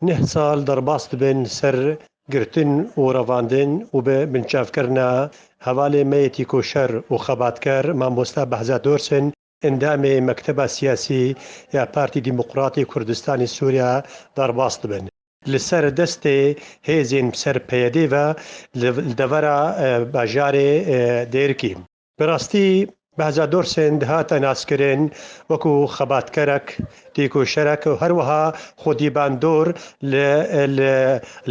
نه سال درباست بن سر گرتن و رواندن و به بنچافکرنا حواله میتی کوشر و خباتکر مامۆستا بەهزاد دۆرسن ئەندامێ مەکتەبە سیاسی یا پارتی دیموقراتی کوردستانی سووریا دەرباست بن. لەسەر دەستێ هێزین سەرپەیەدێڤە دەڤەرە باژارێ دێرکی. بەڕاستی بەهزاد دۆرسن هاتە ناسکردن وەکو خەباتکەرێک دیکۆشەرێک و هەروەها خۆدیباندۆر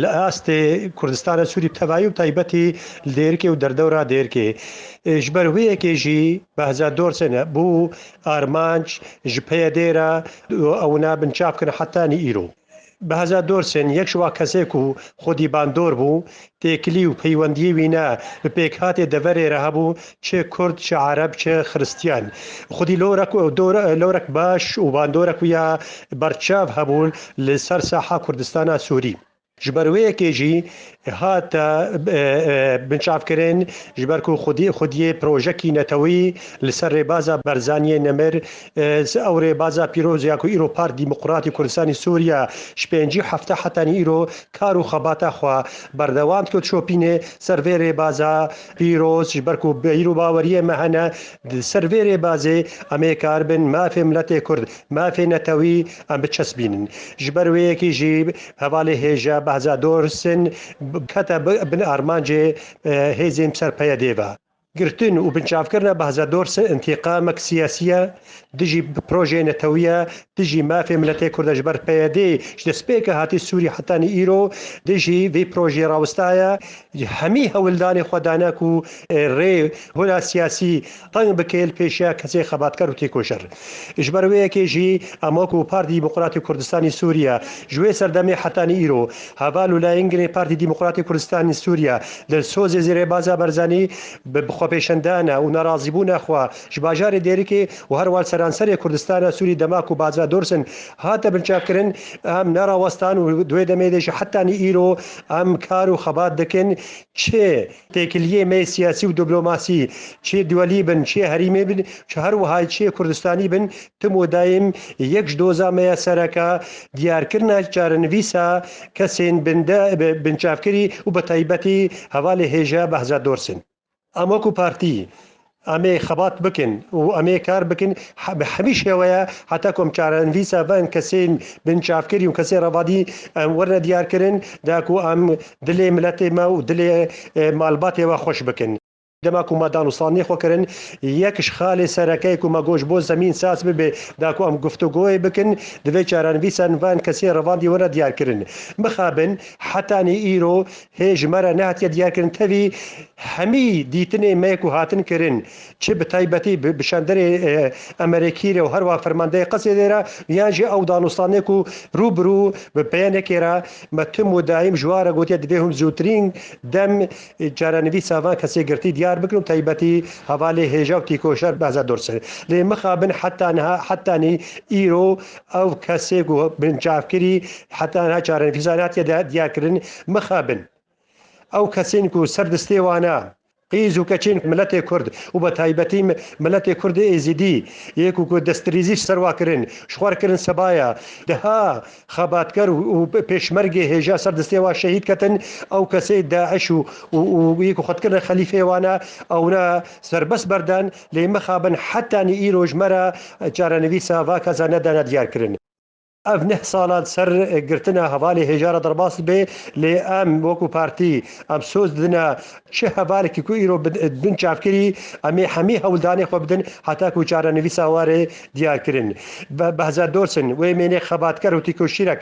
لە ئاستێ کوردستانە سووری تەواوی و تایبەتی دێرکێ و دەردەورا دێرکێ. ji ber wê yekê jî Behzad Dorsene bû armanc ji peyedêra ew nabin çavkirin hetanî îro. Behzad Dorsen yek ji wa kesê ku xwedîbandor bû têkilî û peywendiyê wî ne bi pêkhatê deverê re hebû çi Kurd çi Arab çi Xristiyan. Xwedî lorek baş û bandorek wî berçav hebûn li ser saha Kurdistana Sûrî. Ji ber wê yekê jî hate binçavkirin ji ber ku xwediyê projekî netewî li ser rêbaza Barzaniyê Nemir ew rêbaza pîroz ya ku îro Parti Dîmokratî Kurdistanê Sûriya ji pêncî hefte hetanî îro kar û xebata xwe berdewam dike şopînê ser vê rêbaza pîroz ji ber ku îro baweriyê me hene ser vê rêbazê em ê kar bin mafê miletê Kurd mafê netewî em biçesbînin. Ji ber wê yekê jî hevalê hêja Behzad Dorsen kete bin armancê hêzên serpeyedêve. Girtin û binçavkirina Behzad Dorsen intîqamek siyasî ye, dijî projeyê netewî ye, dijî mafê miletê Kurd ji ber peyedê ji destpêka hatî Sûrî hetanî îro dijî vê projeyê rawestaya hemî hewildanê xwe dane ku rê hola siyasî teng bike li pêşiya kesê xebatkar û têkoşer. Ji ber wê yekê jî em wekû Parti Dîmokratîk Kurdistanê Sûriya ji wê serdemê hetanî îro heval û layîngirê Parti Dîmokratîk Kurdistanê Sûriya li sozê zêrêbaza Barzanî xwepêşandana û nerazîbûna xwe ji bajarê Dêrikê û her wal seranserê Kurdistana Sûrî dema ku Behzad Dorsen hate binçavkirin em nerawestan û duê demê de jî hetanî îro em kar û xebat dikin çi têkiliyê me siyasî û diplomasî çi duwelî bin çi herîmê bin çi her wiha çi Kurdistanî bin tim û daîm yek ji doza me ya sereka diyarkirina çarenivîsa kesên binçavkirî û bi taybetî hevalê hêja Behzad Dorsen. Em wekû partî em ê xebat bikin û em ê kar bikin bi hemî şêweya heta ku em çarenivîsa van kesên binçavkirî û kesên revadî em werine diyarkirin da ku em dilê miletê me û dilê malbatê we xweş bikin. Dema ku me danûstaniyê xwe kirin yek ji xalê serekeyê ku me goş bo zemîn sas bibe da ku em guftugûyê bikin divê çarenivîsan van kesên revandî were diyarkirin. Mixabin hetanî îro hê ji me re nehatiye diyarkirin tevî hemî dîtinê me ku hatin kirin çi bi taybetî bi şenderê Emerîkî re û her wa fermandeyê Qesedê re yan jî ew danûstanê ku rûbirû bi pêyanekê re me tim û daîm ji ware gotiye divê hûn zûtirîn dem çarenivîsa van kesê girtî diyar bikin û taybetî hevalê hêja û tîkoşer Behzad Dorsen. Lê mixabin hetanî îro ew kesê ku binçavkirî heta niha çarenivîsan hatiye diyarkirin mixabin. Ew kesên ku ser destê wane qîz û keçên miletê Kurd û bi taybetî miletê Kurdê êzîdî yek ku destdirêzî ser wa kirin ji xwar kirin sebaya diha xebatkar û pêşmergê hêja ser destê wa şehîd ketin ew kesê Daeş û yek ku xwetkirina xelîfê wane ew ne serbest berdan lê mixabin hetanî îro ji me re çarenivîsa va kesa nedane diyarkirin. Ev neh salan ser girtina hevalê hêja re derbas bê lê em wekû partî em soz didine çi hevalekî ku îro binçavkirî em ê hemî hewildanê xwe bidin heta ku çarenivîsa warê diyarkirin. Behzad Dorsen wê mênê xebatkar û tîkoşîrek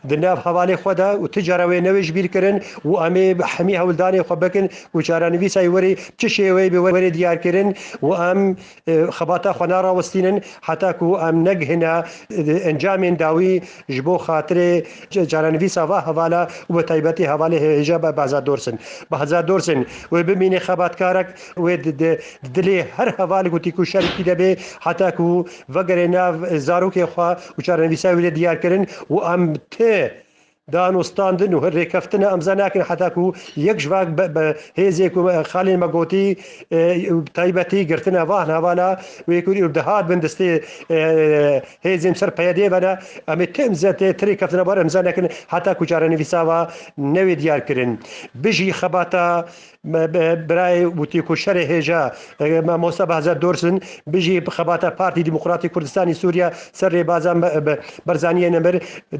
di nav hevalê xwe de û ti cara wê newê ji bîr kirin û em ê hemî hewildanê xwe bikin û çarenivîsayê werî çi şêweyê bi werê diyarkirin û em xebata xwe narawestînin heta ku em negihîne encamên dawî ji bo xatirê çarenivîsa va hevala û bi taybetî hevalê hêja Behzad Dorsen. Behzad Dorsen wê bimîne xebatkarek wê dilê her hevalek û tîkoşerekî de bê heta ku vegere nav zarokê xwe û çarenivîsa wê diyarkirin û em tê دانوستاندن و ڕێکەفتنە ئەمزا ناکەن حتاکو یەک ژواک بە هێزێک و خاڵێن مەگۆتی تایبەتی گرتنە ڤان هەوالا وێکوری دەهات بندستێ هێزیم سەر پەیەدێ بەنە ئەمێ تێمزەتێ تری کەفتنە بەر ئەمزا نەکەن حتاکو جارە نویساوە نەوێ دیارکردن بژی خەباتە برای وتی کوشەرە هێژە مامۆستا بەهزار دۆرسن بژی خەباتە پارتی دیموکراتی کوردستانی سووریا سەر ڕێبازان بەرزانیە نەبەر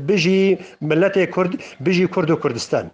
بژی ملەتێ کورد بژی کورد و کوردستان